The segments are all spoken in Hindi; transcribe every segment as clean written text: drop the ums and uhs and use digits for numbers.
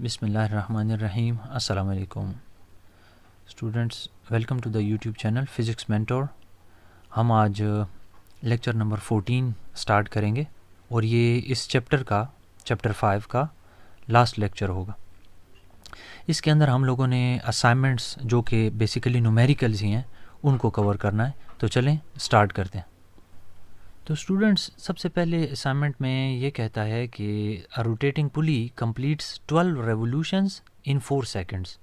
बिस्मिल्लाहिर्रहमानिर्रहीम। अस्सलाम वालेकुम students, welcome to the YouTube channel Physics Mentor. हम आज लेक्चर नंबर 14 स्टार्ट करेंगे और ये इस चैप्टर 5 का लास्ट लेक्चर होगा। इसके अंदर हम लोगों ने असाइनमेंट्स जो कि बेसिकली न्यूमेरिकल्स ही हैं उनको कवर करना है। तो चलें स्टार्ट करते हैं। तो स्टूडेंट्स, सबसे पहले असाइनमेंट में ये कहता है कि a rotating pulley completes 12 revolutions in 4 seconds.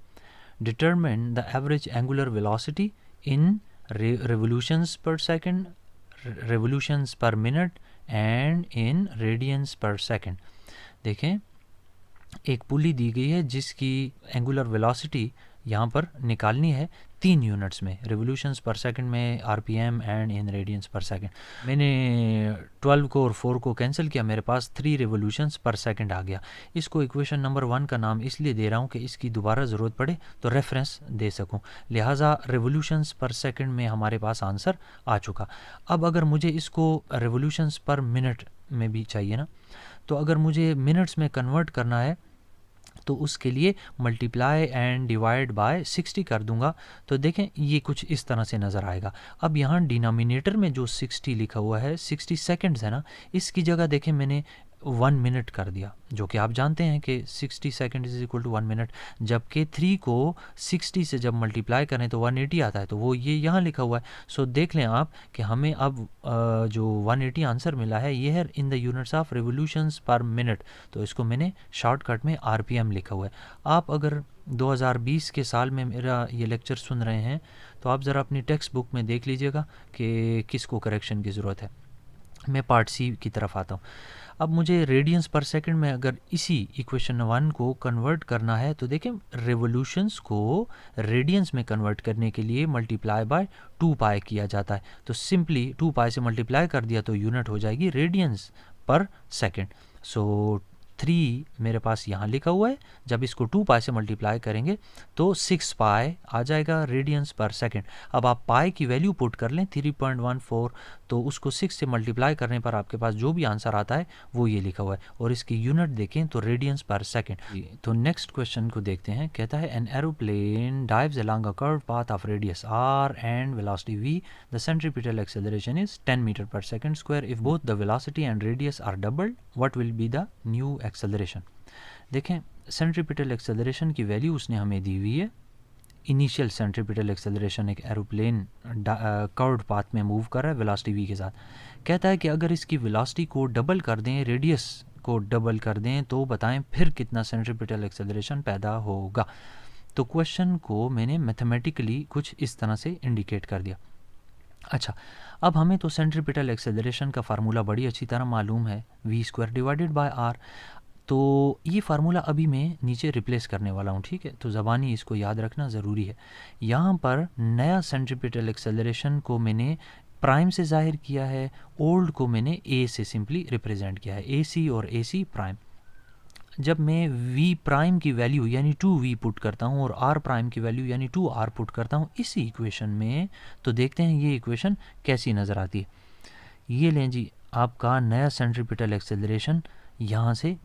Determine the average angular velocity in revolutions per second, revolutions per minute and in radians per second. देखें, एक पुली दी गई है जिसकी एंगुलर वेलोसिटी यहाँ पर निकालनी है 3 यूनिट्स में, रिवोल्यूशंस पर सेकंड में, RPM and in radians per second. मैंने 12 को और 4 को कैंसिल किया, मेरे पास 3 रिवोल्यूशंस पर सेकंड आ गया। इसको इक्वेशन नंबर 1 का नाम इसलिए दे रहा हूँ कि इसकी दोबारा ज़रूरत पड़े तो रेफरेंस दे सकूँ। लिहाजा रिवोल्यूशंस पर सेकंड में हमारे पास आंसर आ चुका। अब अगर मुझे इसको रिवोल्यूशंस पर मिनट में भी चाहिए ना, तो अगर मुझे मिनट्स में कन्वर्ट करना है तो उसके लिए मल्टीप्लाई एंड डिवाइड बाय 60 कर दूंगा। तो देखें, ये कुछ इस तरह से नज़र आएगा। अब यहाँ डिनोमिनेटर में जो 60 लिखा हुआ है, 60 सेकंड्स है ना, इसकी जगह देखें मैंने 1 मिनट कर दिया, जो कि आप जानते हैं कि 60 second is equal to 1 minute. जबकि 3 को 60 से जब मल्टीप्लाई करें तो 180 आता है, तो वो ये यहाँ लिखा हुआ है। सो देख लें आप कि हमें अब जो 180 आंसर मिला है ये है in the units of revolutions पर मिनट। तो इसको मैंने शॉर्टकट में आरपीएम लिखा हुआ है। आप अगर 2020 के साल में मेरा ये लेक्चर सुन रहे हैं तो आप ज़रा अपनी टेक्स्ट बुक में देख लीजिएगा कि किसको करेक्शन की ज़रूरत है। मैं पार्ट सी की तरफ आता हूँ। अब मुझे रेडियंस पर सेकंड में अगर इसी इक्वेशन 1 को कन्वर्ट करना है तो देखें, रेवोल्यूशंस को रेडियंस में कन्वर्ट करने के लिए मल्टीप्लाई बाय 2 पाई किया जाता है। तो सिंपली 2 पाई से मल्टीप्लाई कर दिया तो यूनिट हो जाएगी रेडियंस पर सेकंड। सो 3 मेरे पास यहाँ लिखा हुआ है, जब इसको 2 पाई से मल्टीप्लाई करेंगे तो 6 पाई आ जाएगा रेडियंस पर सेकंड। अब आप पाई की वैल्यू पुट कर लें 3.14, तो उसको 6 से मल्टीप्लाई करने पर आपके पास जो भी आंसर आता है वो ये लिखा हुआ है, और इसकी यूनिट देखें तो रेडियंस पर सेकंड। तो नेक्स्ट क्वेश्चन को देखते हैं। कहता है an aeroplane dives along a curve path of radius r and velocity v, the centripetal acceleration is 10 metre per second square. If both the velocity and radius are doubled, what will be the new acceleration. देखें, सेंट्रीपिटल एक्सेलरेशन की वैल्यू उसने हमें दी हुई है। इनिशियल सेंट्रीपिटल एक्सेलरेशन, एक एरोप्लेन कर्व्ड पाथ में मूव कर रहा है वेलोसिटी v के साथ। कहता है कि अगर इसकी वेलोसिटी को डबल कर दें, रेडियस को डबल कर दें, तो बताएं फिर कितना सेंट्रीपिटल एक्सेलरेशन पैदा होगा। तो क्वेश्चन को मैंने मैथमेटिकली कुछ इस तरह से इंडिकेट कर दिया। अच्छा, अब हमें तो सेंट्रीपिटल एक्सेलरेशन का फार्मूला बड़ी अच्छी तरह मालूम है, v² डिवाइडेड बाय r। तो ये फार्मूला अभी मैं नीचे रिप्लेस करने वाला हूँ, ठीक है। तो ज़बानी इसको याद रखना ज़रूरी है। यहाँ पर नया सेंट्रीपिटल एक्सेलरेशन को मैंने प्राइम से जाहिर किया है, ओल्ड को मैंने a से सिंपली रिप्रेजेंट किया है, ac और ac प्राइम। जब मैं v प्राइम की वैल्यू यानी 2v पुट करता हूँ और r प्राइम की वैल्यू यानी 2r पुट करता हूँ इसी इक्वेशन में, तो देखते हैं ये इक्वेशन कैसी नज़र आती है। ये लें जी, आपका नया सेंट्रीपिटल एक्सेलरेशन यहाँ से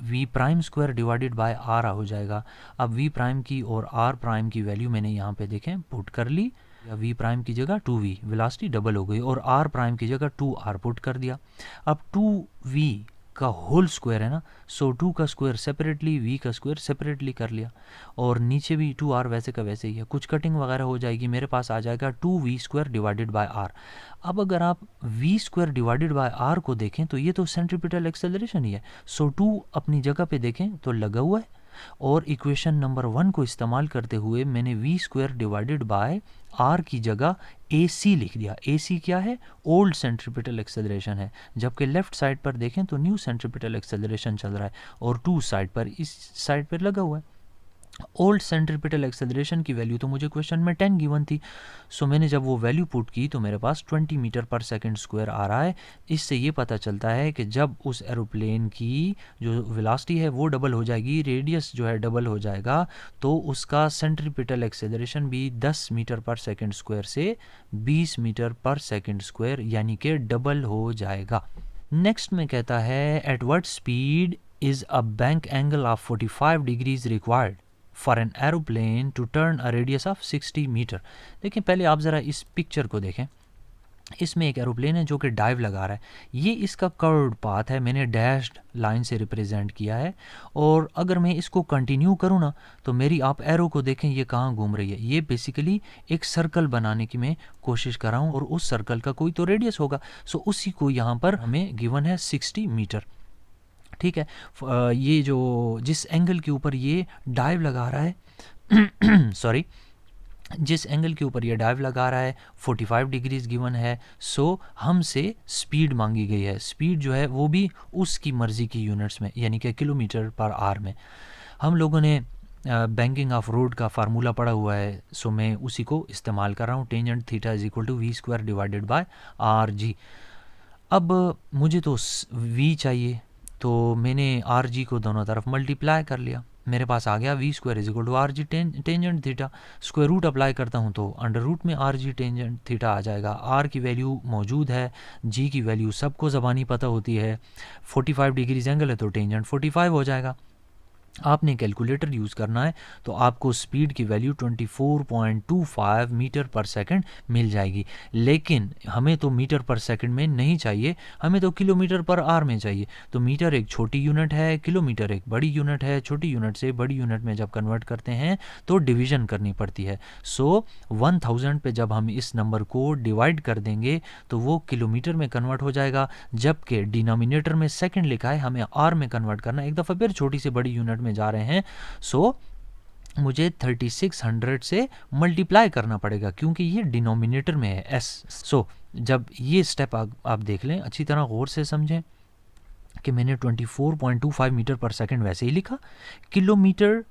v prime square divided bye r हो जाएगा। अब v प्राइम की और r प्राइम की वैल्यू मैंने यहाँ पे देखें पुट कर ली, या v प्राइम की जगह 2v, वेलोसिटी डबल हो गई, और r प्राइम की जगह 2r पुट कर दिया। अब 2v का होल स्क्वायर है ना, सो 2 का स्क्वायर सेपरेटली, v का स्क्वायर सेपरेटली कर लिया, और नीचे भी 2r वैसे का वैसे ही है, कुछ कटिंग वगैरह हो जाएगी, मेरे पास आ जाएगा 2v² डिवाइडेड बाय r। अब अगर आप v² डिवाइडेड बाय r को देखें तो ये तो सेंट्रीपिटल एक्सेलरेशन ही है। सो 2 अपनी जगह पे देखें तो लगा हुआ है, और इक्वेशन नंबर 1 को इस्तेमाल करते हुए मैंने v² डिवाइडेड बाय r की जगह ac लिख दिया। ac क्या है? ओल्ड सेंट्रीपिटल एक्सेलरेशन है, जबकि लेफ्ट साइड पर देखें तो न्यू सेंट्रीपिटल एक्सेलरेशन चल रहा है, और 2 साइड पर, इस साइड पर लगा हुआ है। ओल्ड सेंट्रीपिटल एक्सेलरेशन की वैल्यू तो मुझे क्वेश्चन में 10 गिवन थी। सो मैंने जब वो वैल्यू पुट की तो मेरे पास 20 मीटर पर सेकंड स्क्वायर आ रहा है। इससे ये पता चलता है कि जब उस एरोप्लेन की जो वेलोसिटी है वो डबल हो जाएगी, रेडियस जो है डबल हो जाएगा, तो उसका सेंट्रीपिटल एक्सेलरेशन भी 10 मीटर पर सेकंड स्क्वायर से 20 मीटर पर सेकंड स्क्वायर यानी कि डबल हो जाएगा। नेक्स्ट में कहता है at what speed is a bank angle of 45 degrees required for an aeroplane to turn a radius of 60 metre. देखें पहले आप ज़रा इस पिक्चर को देखें, इसमें एक एरोप्लेन है जो कि डाइव लगा रहा है, ये इसका कर्व्ड पाथ है, मैंने डैश्ड लाइन से रिप्रेजेंट किया है। और अगर मैं इसको कंटिन्यू करूँ ना तो मेरी आप एरो को देखें ये कहाँ घूम रही है, ये बेसिकली एक सर्कल बनाने की मैं कोशिश कर रहा हूँ और उस सर्कल का कोई तो रेडियस होगा। सो उसी को यहाँ पर हमें गिवन है 60 मीटर। ठीक है, ये जो जिस एंगल के ऊपर ये डाइव लगा रहा है सॉरी जिस एंगल के ऊपर ये डाइव लगा रहा है 45 डिग्रीज गिवन है। सो हमसे स्पीड मांगी गई है, स्पीड जो है वो भी उसकी मर्ज़ी की यूनिट्स में, यानी कि किलोमीटर पर आवर में। हम लोगों ने बैंकिंग ऑफ रोड का फार्मूला पढ़ा हुआ है, सो मैं उसी को इस्तेमाल कर रहा हूँ। Tangent theta is equal to V square divided by R G. अब मुझे तो v चाहिए, तो मैंने आर जी को दोनों तरफ मल्टीप्लाई कर लिया, मेरे पास आ गया V square is equal to R G tangent theta. Square root apply करता हूँ तो अंडर रूट में आर जी टेंजेंट थीटा आ जाएगा। आर की वैल्यू मौजूद है, जी की वैल्यू सबको ज़बानी पता होती है। 45 डिग्रीज एंगल है तो टेंजेंट 45 हो जाएगा। आपने कैलकुलेटर यूज़ करना है तो आपको स्पीड की वैल्यू 24.25 मीटर पर सेकंड मिल जाएगी। लेकिन हमें तो मीटर पर सेकंड में नहीं चाहिए, हमें तो किलोमीटर पर आवर में चाहिए। तो मीटर एक छोटी यूनिट है, किलोमीटर एक बड़ी यूनिट है। छोटी यूनिट से बड़ी यूनिट में जब कन्वर्ट करते हैं तो डिवीज़न करनी पड़ती है। सो 1000 पे जब हम इस नंबर को डिवाइड कर देंगे तो वो किलोमीटर में कन्वर्ट हो जाएगा, जबकि डिनोमिनेटर में सेकंड लिखा है, हमें आर में कन्वर्ट करना है। एक दफ़ा फिर छोटी से बड़ी यूनिट में जा रहे हैं, सो मुझे 3600 से मल्टीप्लाई करना पड़ेगा क्योंकि ये डिनोमिनेटर में है एस। सो जब ये स्टेप आप देख लें, अच्छी तरह गौर से समझें कि मैंने 24.25 मीटर पर सेकंड वैसे ही लिखा, किलोमीटर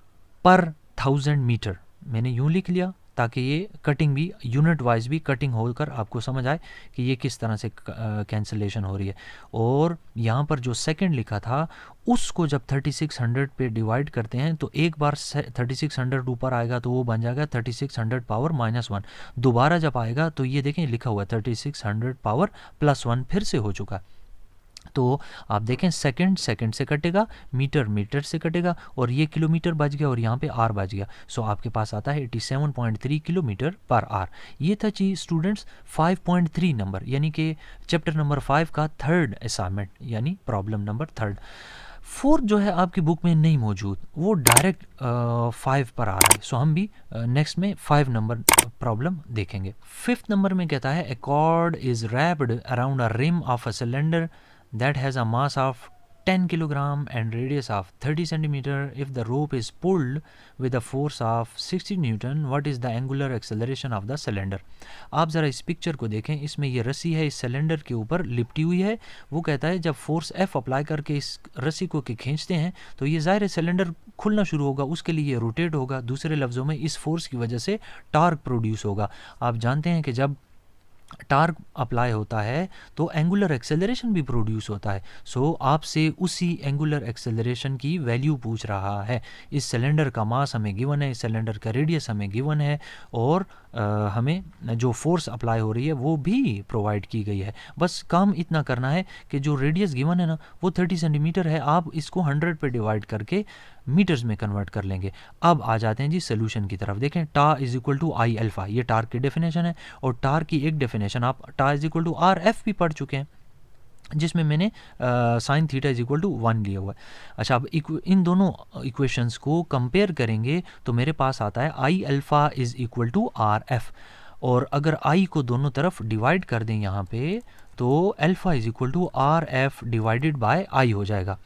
पर 1000 मीटर मैंने यूँ लिख लिया ताकि ये कटिंग भी यूनिट वाइज भी कटिंग होकर आपको समझ आए कि ये किस तरह से कैंसलेशन हो रही है। और यहाँ पर जो सेकंड लिखा था उसको जब 3600 पे डिवाइड करते हैं तो एक बार 3600 ऊपर आएगा तो वो बन जाएगा 3600 पावर -1। दोबारा जब आएगा तो ये देखें लिखा हुआ 3600 पावर +1 फिर से हो चुका। तो आप देखें सेकंड सेकंड से कटेगा, मीटर मीटर से कटेगा और ये किलोमीटर बच गया और यहाँ पे आर बच गया। सो आपके पास आता है 87.3 किलोमीटर पर आर। ये था जी स्टूडेंट्स 5.3 नंबर, यानी कि चैप्टर नंबर 5 का थर्ड असाइनमेंट, यानी प्रॉब्लम नंबर थर्ड। फोर्थ जो है आपकी बुक में नहीं मौजूद, वो डायरेक्ट 5 पर आ रहा है। सो हम भी नेक्स्ट में 5 नंबर प्रॉब्लम देखेंगे। 5th नंबर में कहता है, a cord is wrapped around a rim of a cylinder that has a mass of 10 kilogram and radius of 30 centimeter. If the rope is pulled with a force of 60 Newton, what is the angular acceleration of the cylinder? आप ज़रा इस पिक्चर को देखें, इसमें ये रस्सी है, इस सिलेंडर के ऊपर लिपटी हुई है। वो कहता है जब फोर्स F अप्लाई करके इस रस्सी को खींचते हैं तो ये ज़ाहिर सिलेंडर खुलना शुरू होगा, उसके लिए ये रोटेट होगा। दूसरे लफ्ज़ों में इस फोर्स की वजह से टार्क प्रोड्यूस होगा। आप जानते हैं कि जब टार्क अप्लाई होता है तो एंगुलर एक्सेलरेशन भी प्रोड्यूस होता है। सो आपसे उसी एंगुलर एक्सेलरेशन की वैल्यू पूछ रहा है। इस सिलेंडर का मास हमें गिवन है, इस सिलेंडर का रेडियस हमें गिवन है और हमें जो फोर्स अप्लाई हो रही है वो भी प्रोवाइड की गई है। बस काम इतना करना है कि जो रेडियस गिवन है ना वो 30 सेंटीमीटर है, आप इसको 100 पे डिवाइड करके मीटर्स में कन्वर्ट कर लेंगे। अब आ जाते हैं जी सोल्यूशन की तरफ। देखें tau is equal to I alpha, ये टार्क की डेफिनेशन है और टार्क की एक डेफिनेशन आप tau is equal to R F भी पढ़ चुके हैं, जिसमें मैंने sine theta is equal to 1 लिया हुआ है। अच्छा, अब इन दोनों इक्वेशंस को कंपेयर करेंगे तो मेरे पास आता है I alpha is equal to R F, और अगर आई को दोनों तरफ डिवाइड कर दें यहाँ पे तो alpha is equal to R F divided by I हो जाएगा।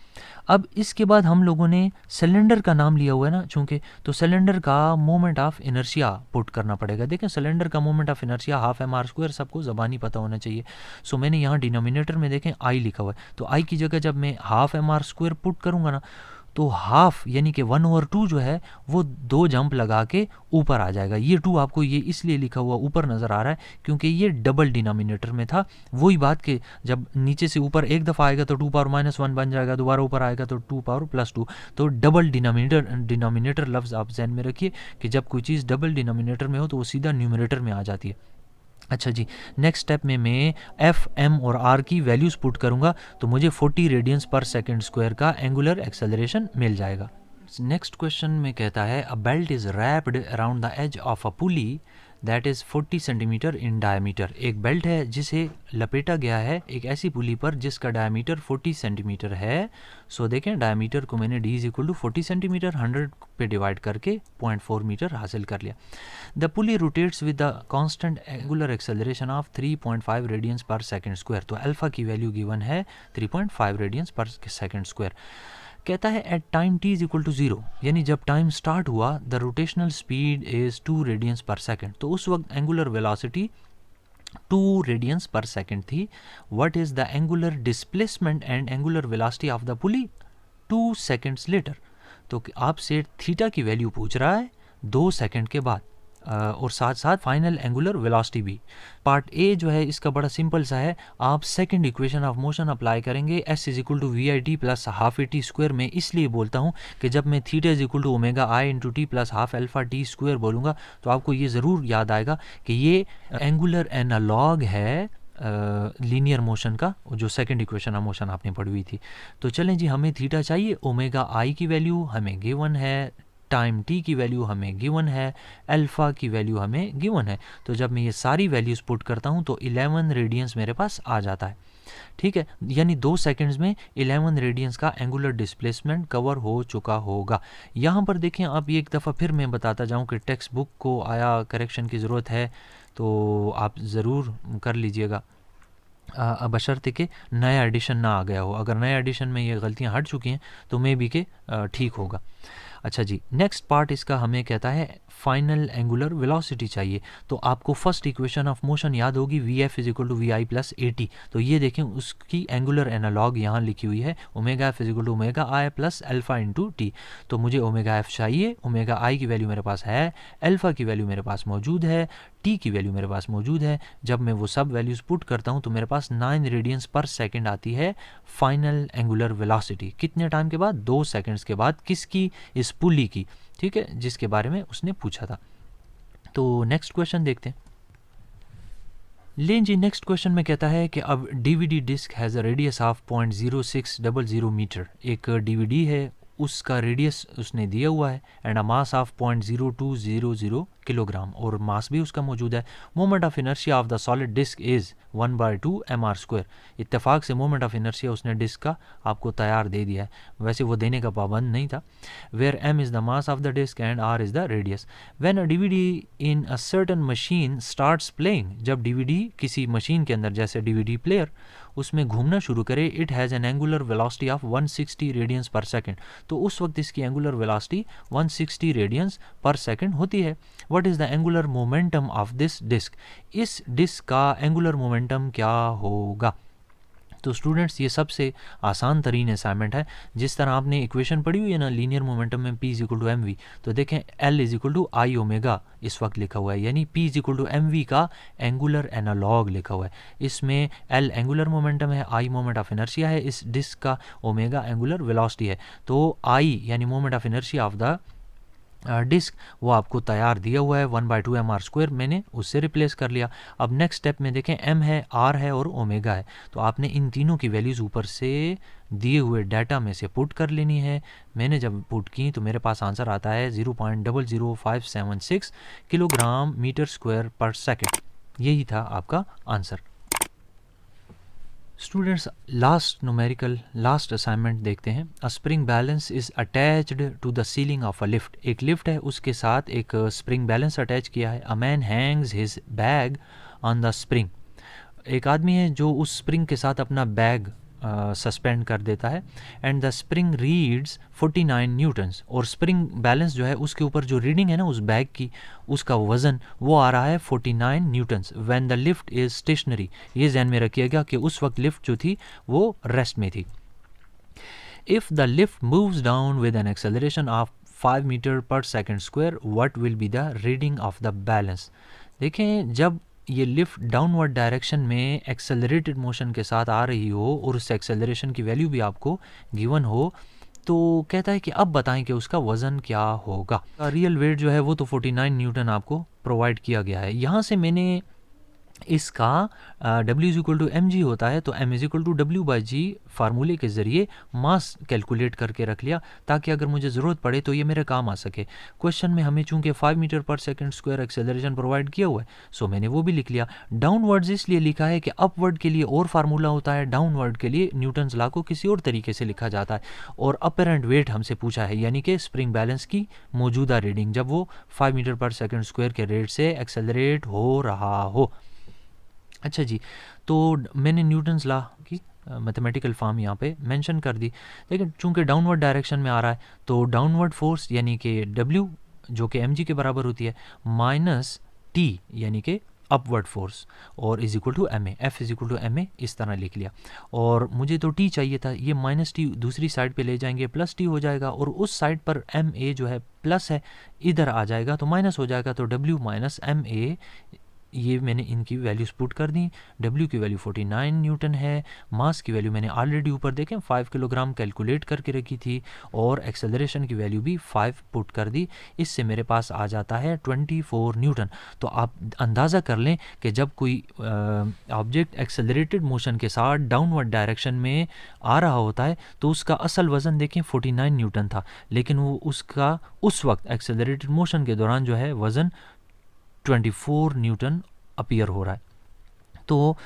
अब इसके बाद हम लोगों ने सिलेंडर का नाम लिया हुआ है ना चूँकि, तो सिलेंडर का मोमेंट ऑफ इनर्शिया पुट करना पड़ेगा। देखें सिलेंडर का moment of inertia half mr², सबको ज़बानी पता होना चाहिए। सो मैंने यहाँ डिनोमिनेटर में देखें आई लिखा हुआ है, तो आई की जगह जब मैं हाफ mr² पुट करूँगा ना तो हाफ यानी कि 1/2 जो है वो 2 जंप लगा के ऊपर आ जाएगा। ये 2 आपको ये इसलिए लिखा हुआ ऊपर नज़र आ रहा है क्योंकि ये डबल डिनोमिनेटर में था। वही बात कि जब नीचे से ऊपर एक दफ़ा आएगा तो 2 पावर -1 बन जाएगा, दोबारा ऊपर आएगा तो 2 पावर +2। तो डबल डिनोमिनेटर लफ्ज़ आप जहन में रखिए कि जब कोई चीज़ डबल डिनोमिनेटर में हो तो वो सीधा न्यूमरेटर में आ जाती है। अच्छा जी, नेक्स्ट स्टेप में मैं एफ, एम और आर की वैल्यूज़ पुट करूँगा तो मुझे 40 रेडियंस पर सेकेंड स्क्वायर का एंगुलर एक्सेलरेशन मिल जाएगा। नेक्स्ट क्वेश्चन में कहता है a belt is wrapped around the edge of a pulley that is 40 centimetre in diameter. एक बेल्ट है जिसे लपेटा गया है एक ऐसी पुली पर जिसका डायमीटर 40 सेंटीमीटर है। सो देखें, डायमीटर को मैंने d is equal to 40 centimetre 100 पे डिवाइड करके 0.4 मीटर हासिल कर लिया। The pulley rotates with the constant angular acceleration of 3.5 radians per second square. तो अल्फा की वैल्यू गिवन है 3.5 रेडियंस पर सेकेंड स्क्वायर। कहता है at time t is equal to 0, यानी जब टाइम स्टार्ट हुआ the rotational speed is 2 radians per second. तो उस वक्त angular velocity 2 radians per second थी। What is the angular displacement and angular velocity of the pulley 2 seconds later. तो आपसे थीटा की वैल्यू पूछ रहा है 2 सेकेंड के बाद और साथ साथ फाइनल एंगुलर वेलोसिटी भी। पार्ट ए जो है इसका बड़ा सिंपल सा है, आप second equation of motion apply करेंगे s is equal to V I T plus half A T square. में इसलिए बोलता हूँ कि जब मैं theta is equal to omega I into T plus half alpha T square बोलूँगा तो आपको ये ज़रूर याद आएगा कि ये एंगुलर एनालॉग है लीनियर मोशन का, जो सेकंड इक्वेशन ऑफ मोशन आपने पढ़ी हुई थी। तो चलें जी, हमें थीटा चाहिए, ओमेगा आई की वैल्यू हमें गिवन है, टाइम t की वैल्यू हमें गिवन है, अल्फा की वैल्यू हमें गिवन है। तो जब मैं ये सारी वैल्यूज़ पुट करता हूँ तो 11 रेडियंस मेरे पास आ जाता है। ठीक है, यानी 2 सेकंड्स में 11 रेडियंस का एंगुलर डिस्प्लेसमेंट कवर हो चुका होगा। यहाँ पर देखें, आप ये एक दफ़ा फिर मैं बताता जाऊँ कि टेक्स्ट बुक को आया करेक्शन की ज़रूरत है तो आप ज़रूर कर लीजिएगा, बशर्ते कि नया एडिशन ना आ गया हो। अगर नया एडिशन में ये गलतियाँ हट चुकी हैं तो मे बी के ठीक होगा। अच्छा जी, नेक्स्ट पार्ट इसका हमें कहता है फाइनल एंगुलर वेलोसिटी चाहिए। तो आपको फर्स्ट इक्वेशन ऑफ मोशन याद होगी, V F is equal to V I plus A T. तो ये देखें उसकी एंगुलर एनालॉग यहाँ लिखी हुई है, omega F is equal to omega I plus alpha into T. तो मुझे ओमेगा एफ चाहिए, ओमेगा आई की वैल्यू मेरे पास है, अल्फा की वैल्यू मेरे पास मौजूद है, टी की वैल्यू मेरे पास मौजूद है। जब मैं वो सब वैल्यूज़ पुट करता हूँ तो मेरे पास 9 रेडियंस पर सेकेंड आती है फाइनल एंगुलर वेलोसिटी। कितने टाइम के बाद? 2 सेकेंड्स के बाद। किसकी? इस पुली की, ठीक है, जिसके बारे में उसने पूछा था। तो नेक्स्ट क्वेश्चन देखते हैं। लें जी, नेक्स्ट क्वेश्चन में कहता है कि अब DVD disc has a radius of 0.0600 metre. एक डीवीडी है, उसका रेडियस उसने दिया हुआ है and a mass of 0.0200 kilogram, और मास भी उसका मौजूद है। Moment of inertia of the solid disc is 1/2 mr²। इत्तेफाक से मोमेंट ऑफ इनर्शिया उसने डिस्क का आपको तैयार दे दिया है, वैसे वो देने का पाबंद नहीं था। Where m is the mass of the disc and r is the radius. When a DVD in a certain machine starts playing, जब डीवीडी किसी मशीन के अंदर, जैसे डीवीडी प्लेयर, उसमें घूमना शुरू करे, it has an angular velocity of 160 radians per second. तो उस वक्त इसकी angular velocity 160 radians per second होती है। What is the angular momentum of this disc? इस डिस्क का एंगुलर मोमेंटम क्या होगा? तो स्टूडेंट्स, ये सबसे आसान तरीन असाइनमेंट है। जिस तरह आपने इक्वेशन पढ़ी हुई है ना, लीनियर मोमेंटम में P is equal to M V, तो देखें L is equal to I omega इस वक्त लिखा हुआ है, यानी P is equal to M V का एंगुलर एनालॉग लिखा हुआ है। इसमें L एंगुलर मोमेंटम है, I मोमेंट ऑफ इनर्शिया है, इस डिस्क का ओमेगा एंगुलर वेलोसिटी है। तो I यानी moment of inertia of the disc वो आपको तैयार दिया हुआ है 1/2 mr², मैंने उससे रिप्लेस कर लिया। अब नेक्स्ट स्टेप में देखें, m है, r है और ओमेगा है, तो आपने इन तीनों की वैल्यूज़ ऊपर से दिए हुए डाटा में से पुट कर लेनी है। मैंने जब पुट की तो मेरे पास आंसर आता है 0.00576 kilogram metre square per second. यही था आपका आंसर। स्टूडेंट्स, लास्ट असाइनमेंट देखते हैं। A spring balance is attached to the ceiling of a lift. एक लिफ्ट है, उसके साथ एक स्प्रिंग बैलेंस अटैच किया है। A man hangs his bag on the spring. एक आदमी है जो उस स्प्रिंग के साथ अपना बैग सस्पेंड कर देता है। And the spring reads 49 Newton's, और स्प्रिंग बैलेंस जो है उसके ऊपर जो रीडिंग है ना उस बैग की, उसका वज़न वो आ रहा है 49 newtons. When the lift is stationary, ये ध्यान में रखिएगा कि उस वक्त लिफ्ट जो थी वो रेस्ट में थी। If the lift moves down with an acceleration of 5 metre per second square, what will be the reading of the balance? देखें, जब ये लिफ्ट डाउनवर्ड डायरेक्शन में एक्सेलरेटेड मोशन के साथ आ रही हो और उस एक्सेलरेशन की वैल्यू भी आपको गिवन हो, तो कहता है कि अब बताएं कि उसका वज़न क्या होगा। रियल वेट जो है वो तो 49 न्यूटन आपको प्रोवाइड किया गया है। यहाँ से मैंने इसका W is equal to M G होता है, तो M is equal to W by G फार्मूले के ज़रिए मास कैलकुलेट करके रख लिया, ताकि अगर मुझे ज़रूरत पड़े तो ये मेरे काम आ सके। क्वेश्चन में हमें चूंकि 5 metre per second square acceleration provide किया हुआ है, सो मैंने वो भी लिख लिया। डाउनवर्ड्स इसलिए लिखा है कि अपवर्ड के लिए और फार्मूला होता है, डाउनवर्ड के लिए न्यूटन्स लॉ को किसी और तरीके से लिखा जाता है। और अपेरेंट वेट हमसे पूछा है, यानी कि स्प्रिंग बैलेंस की मौजूदा रीडिंग जब वो 5 मीटर पर सेकंड स्क्वायर के रेट से एक्सेलरेट हो रहा हो। अच्छा जी, तो मैंने न्यूटन्स लॉ की मैथमेटिकल फॉर्म यहाँ पे मेंशन कर दी। लेकिन चूंकि डाउनवर्ड डायरेक्शन में आ रहा है, तो डाउनवर्ड फोर्स यानी कि W जो कि mg के बराबर होती है, माइनस T यानी कि अपवर्ड फोर्स, और is equal to ma, F is equal to ma, इस तरह लिख लिया। और मुझे तो T चाहिए था, ये माइनस T दूसरी साइड पे ले जाएंगे, प्लस T हो जाएगा, और उस साइड पर ma जो है प्लस है, इधर आ जाएगा तो माइनस हो जाएगा, तो W माइनस ma, ये मैंने इनकी वैल्यूज पुट कर दी। W की वैल्यू 49 न्यूटन है, मास की वैल्यू मैंने ऑलरेडी ऊपर देखें 5 किलोग्राम कैलकुलेट करके रखी थी, और एक्सेलरेशन की वैल्यू भी 5 पुट कर दी। इससे मेरे पास आ जाता है 24 न्यूटन। तो आप अंदाज़ा कर लें कि जब कोई ऑब्जेक्ट एक्सेलरेटेड मोशन के साथ डाउनवर्ड डायरेक्शन में आ रहा होता है, तो उसका असल वज़न देखें 49 न्यूटन था, लेकिन वो उसका उस वक्त एक्सेलरेटेड मोशन के दौरान जो है वज़न 24 न्यूटन अपीयर हो रहा है। तो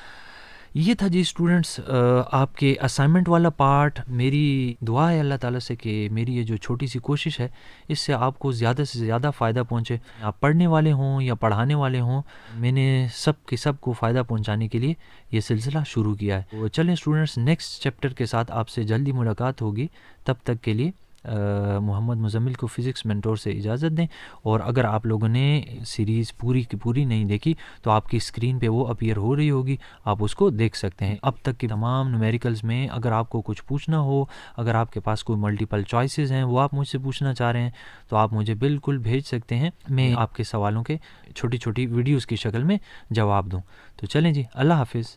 ये था जी स्टूडेंट्स आपके असाइनमेंट वाला पार्ट। मेरी दुआ है अल्लाह ताला से कि मेरी ये जो छोटी सी कोशिश है, इससे आपको ज़्यादा से ज़्यादा फ़ायदा पहुँचे। आप पढ़ने वाले हों या पढ़ाने वाले हों, मैंने सब के सब को फ़ायदा पहुँचाने के लिए ये सिलसिला शुरू किया है। तो चलें स्टूडेंट्स, नेक्स्ट चैप्टर के साथ आपसे जल्दी मुलाकात होगी। तब तक के लिए मोहम्मद मुज़म्मिल को फ़िज़िक्स मेंटोर से इजाज़त दें। और अगर आप लोगों ने सीरीज़ पूरी की पूरी नहीं देखी, तो आपकी स्क्रीन पे वो अपीयर हो रही होगी, आप उसको देख सकते हैं। अब तक के तमाम न्यूमेरिकल्स में अगर आपको कुछ पूछना हो, अगर आपके पास कोई मल्टीपल चॉइसेस हैं, वो आप मुझसे पूछना चाह रहे हैं, तो आप मुझे बिल्कुल भेज सकते हैं। मैं आपके सवालों के छोटी छोटी वीडियोज़ की शक्ल में जवाब दूँ। तो चलें जी, अल्लाह हाफिज़।